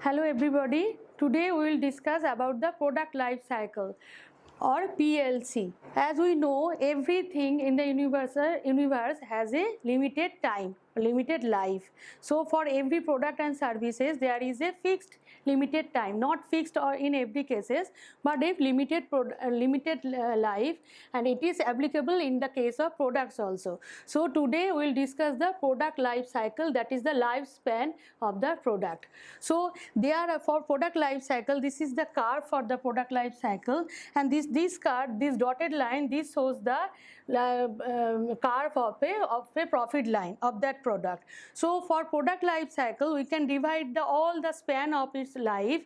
Hello everybody. Today we will discuss about the product life cycle or PLC. As we know, everything in the universe has a limited time, limited life. So for every product and services there is a fixed limited time, not fixed or in every cases, but a limited life, and it is applicable in the case of products also. So today we will discuss the product life cycle, that is the lifespan of the product. So there for product life cycle, this is the curve for the product life cycle, and this curve, this dotted line, this shows the curve of a profit line of that product. So for product life cycle we can divide all the span of its life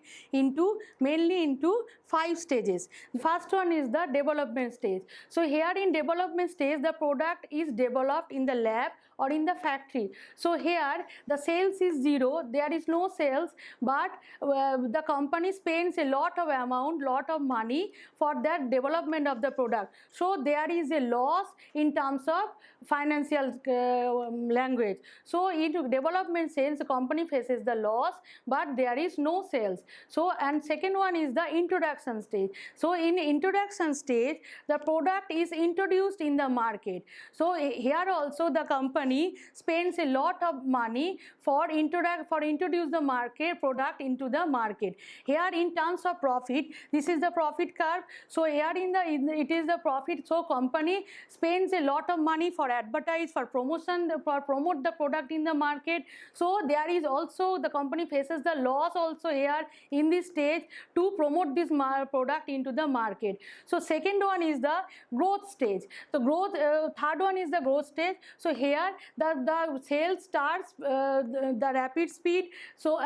mainly into 5 stages. First one is the development stage. So here in development stage the product is developed in the lab or in the factory. So here the sales is zero, there is no sales, but the company spends a lot of money for that development of the product. So there is a loss in terms of financial language. So in development sales the company faces the loss, but there is no sales. So and second one is the introduction stage. So in introduction stage the product is introduced in the market. So here also the company spends a lot of money for introduce the product into the market. Here in terms of profit, this is the profit curve. So here it is the profit. So company spends a lot of money for advertise, for promotion, for promote the product in the market. So there is also the company faces the loss also here in this stage to promote this product into the market. So second one is the growth stage. The third one is the growth stage. So here the sales starts the rapid speed. So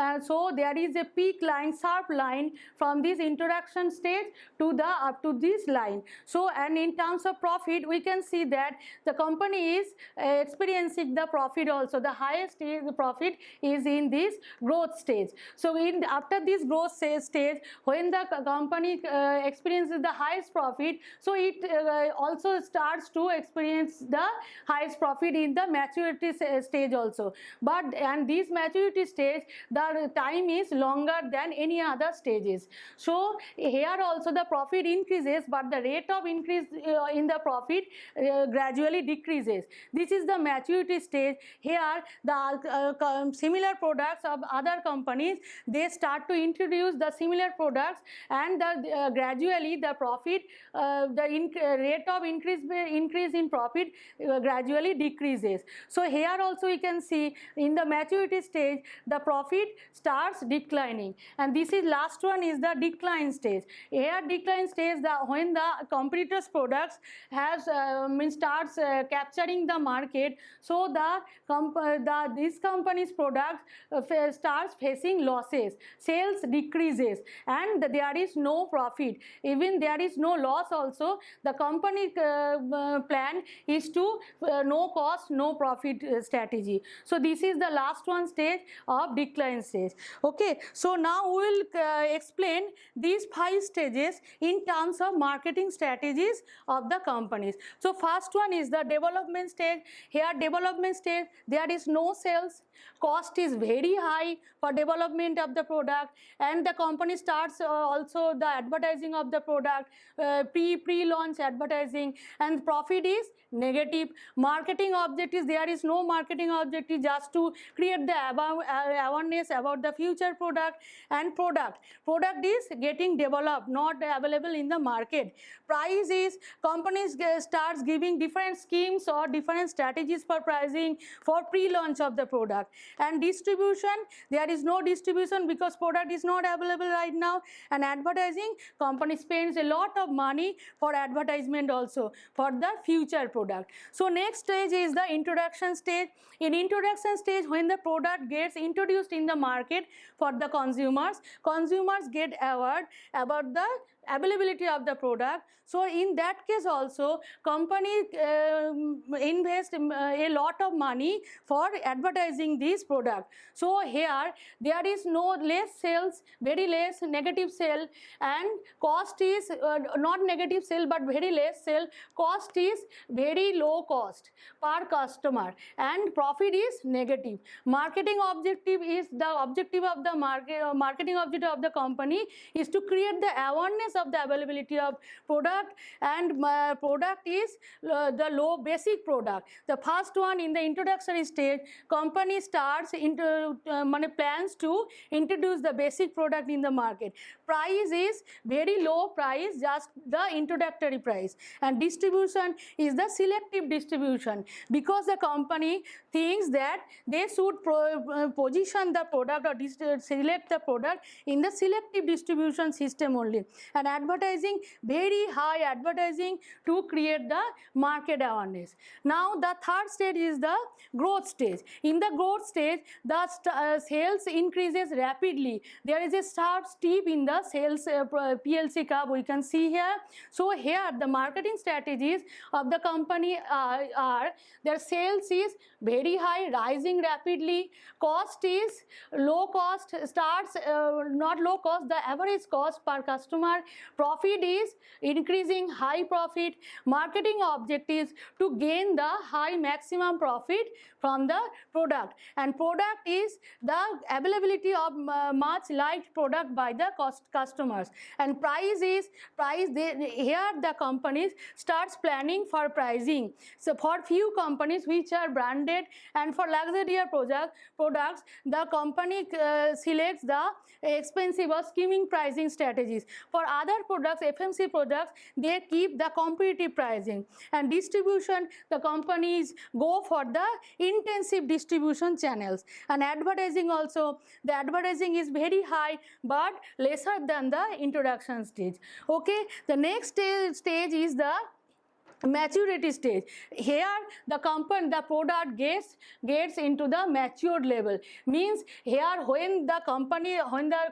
there is a peak line, sharp line from this introduction stage to the up to this line. So and in terms of profit we can see that the company is experiencing the profit also. The highest profit is in this growth stage. So after this growth stage, when the company experiences the highest profit, so it also starts to experience the highest profit in the maturity stage also. But and this maturity stage the time is longer than any other stages. So here also the profit increases, but the rate of increase in the profit gradually decreases. This is the maturity stage. Here the similar products of other companies, they start to introduce the similar products, and gradually the profit rate of increase in profit gradually decreases. So here also we can see in the maturity stage the profit starts declining, and this is last one is the decline stage. Here decline stage, when the competitors products has starts capturing the market, so this company's products starts facing losses, sales decreases, and there is no profit, even there is no loss also. The company plan is to no cost no profit strategy. So this is the last one stage of decline stage. Okay, so now we will explain these 5 stages in terms of marketing strategies of the companies. So first one is the development stage. Here development stage there is no sales, cost is very high for development of the product, and the company starts also the advertising of the product, pre-launch advertising, and profit is negative. Marketing objectives, there is no marketing objective, just to create the awareness about the future product, and product is getting developed, not available in the market. Price is companies starts giving different schemes or different strategies for pricing for pre-launch of the product. And distribution, there is no distribution because product is not available right now. And advertising, company spends a lot of money for advertisement also for the future product. So next stage is the introduction stage. In introduction stage, when the product gets introduced in the market for the consumers get aware about the availability of the product. So in that case also, company invest a lot of money for advertising this product. So here there is no less sales, very less negative sale, and cost is not negative sale but very less sale. Cost is very low cost per customer, and profit is negative. Marketing objective is the objective of the marketing objective of the company is to create the awareness of the availability of product, and product is the low basic product. The first one in the introductory stage, company starts into plans to introduce the basic product in the market. Price is very low price, just the introductory price, and distribution is the selective distribution, because the company thinks that they should position the product or select the product in the selective distribution system only. And advertising, very high advertising to create the market awareness. Now the third stage is the growth stage. In the growth stage, the sales increases rapidly. There is a sharp steep in the sales PLC curve we can see here. So here the marketing strategies of the company are their sales is very high, rising rapidly. Cost is low cost, starts not low cost, the average cost per customer. Profit is increasing, high profit. Marketing objectives to gain the high maximum profit from the product, and product is the availability of much liked product by the customers. And price is here the companies starts planning for pricing. So for few companies which are branded and for luxurious products, the company selects the expensive or skimming pricing strategies. For other products, FMC products, they keep the competitive pricing. And distribution, the companies go for the intensive distribution channels. And advertising also, the advertising is very high but lesser than the introduction stage. Okay, the next stage is the maturity stage. Here the product gets into the matured level. Means here when the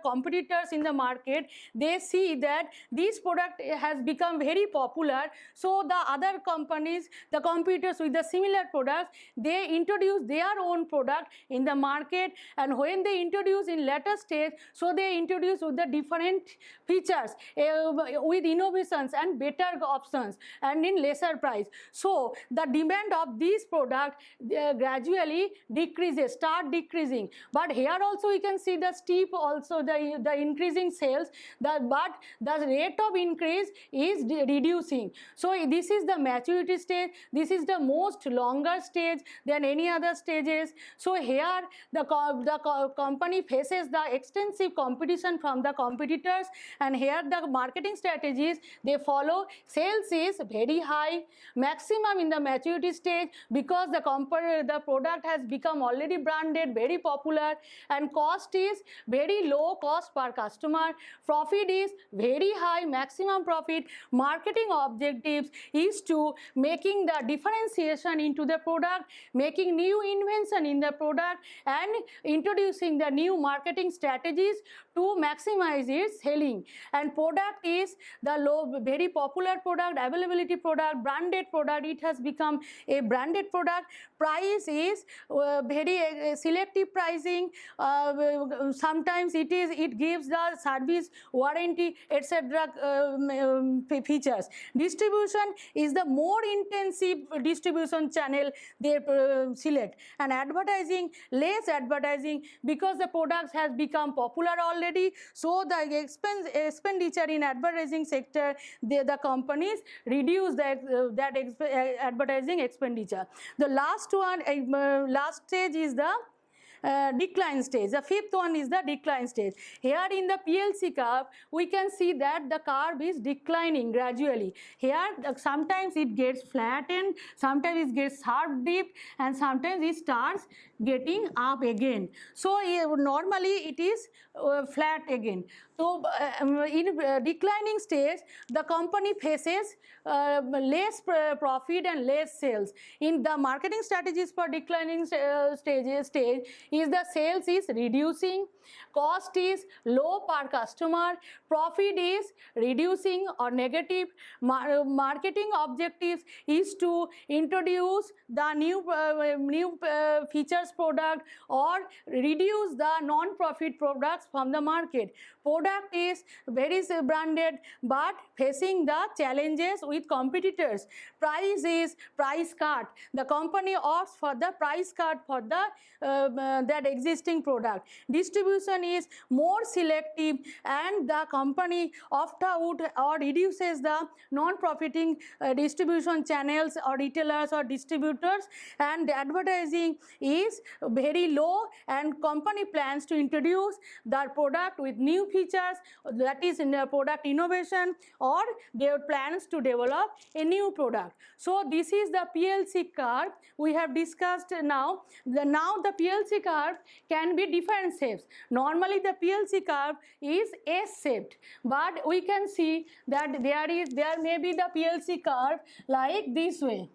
competitors in the market, they see that this product has become very popular, so the other companies, the competitors with the similar products, they introduce their own product in the market. And when they introduce in later stage, so they introduce with the different features with innovations and better options and in lesser price. So the demand of this product gradually start decreasing. But here also we can see the steep also the increasing sales, but the rate of increase is reducing. So this is the maturity stage. This is the most longer stage than any other stages. So here the company faces the extensive competition from the competitors, and here the marketing strategies they follow. Sales is very high, maximum in the maturity stage, because the product has become already branded, very popular, and cost is very low cost per customer. Profit is very high, maximum profit. Marketing objectives is to making the differentiation into the product, making new invention in the product, and introducing the new marketing strategies to maximize its selling. And product is the very popular product, availability product, branded product. It has become a branded product. Price is very selective pricing. Sometimes it gives the service warranty, etc. Features. Distribution is the more intensive distribution channel they select. And advertising, less advertising, because the products has become popular already. So the expenditure in advertising sector, the companies reduce that advertising expenditure. The last stage is the decline stage. The fifth one is the decline stage. Here in the PLC curve, we can see that the curve is declining gradually. Here sometimes it gets flattened, sometimes it gets sharp dip, and sometimes it starts getting up again. So normally it is flat again. So in declining stage, the company faces less profit and less sales. In the marketing strategies for declining stage is the sales is reducing, cost is low per customer, profit is reducing or negative. Marketing objectives is to introduce the new features product or reduce the non-profit products from the market. Product is very branded but facing the challenges with competitors. Price is price cut. The company opts for the price cut for the that existing product. Distribution is more selective and the company opt out or reduces the non-profiting distribution channels or retailers or distributors, and advertising is very low and company plans to introduce their product with new features, that is in product innovation, or their plans to develop a new product. So this is the PLC curve we have discussed now. The PLC curve can be different shapes. Normally the PLC curve is S-shaped, but we can see that there may be the PLC curve like this way.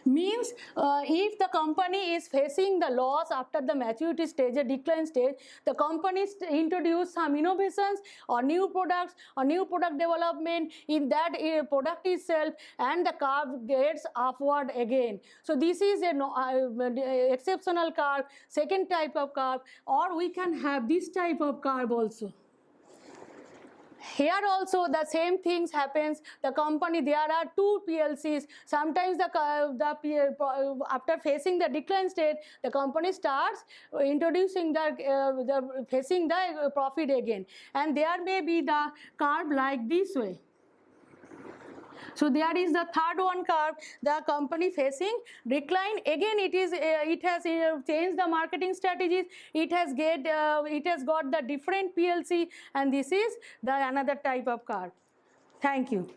Means if the company is facing the loss after the maturity stage, a decline stage, the company introduce some innovations or new products or new product development in that product itself, and the curve gets upward again. So this is an exceptional curve, second type of curve, or we can have this type of curve also. Here also the same things happens. The company, there are two PLCs. Sometimes after facing the decline state, the company starts introducing facing the profit again, and there may be the curve like this way. So there is the third one curve, the company facing decline. Again, it has changed the marketing strategies. It has got the different PLC, and this is the another type of curve. Thank you.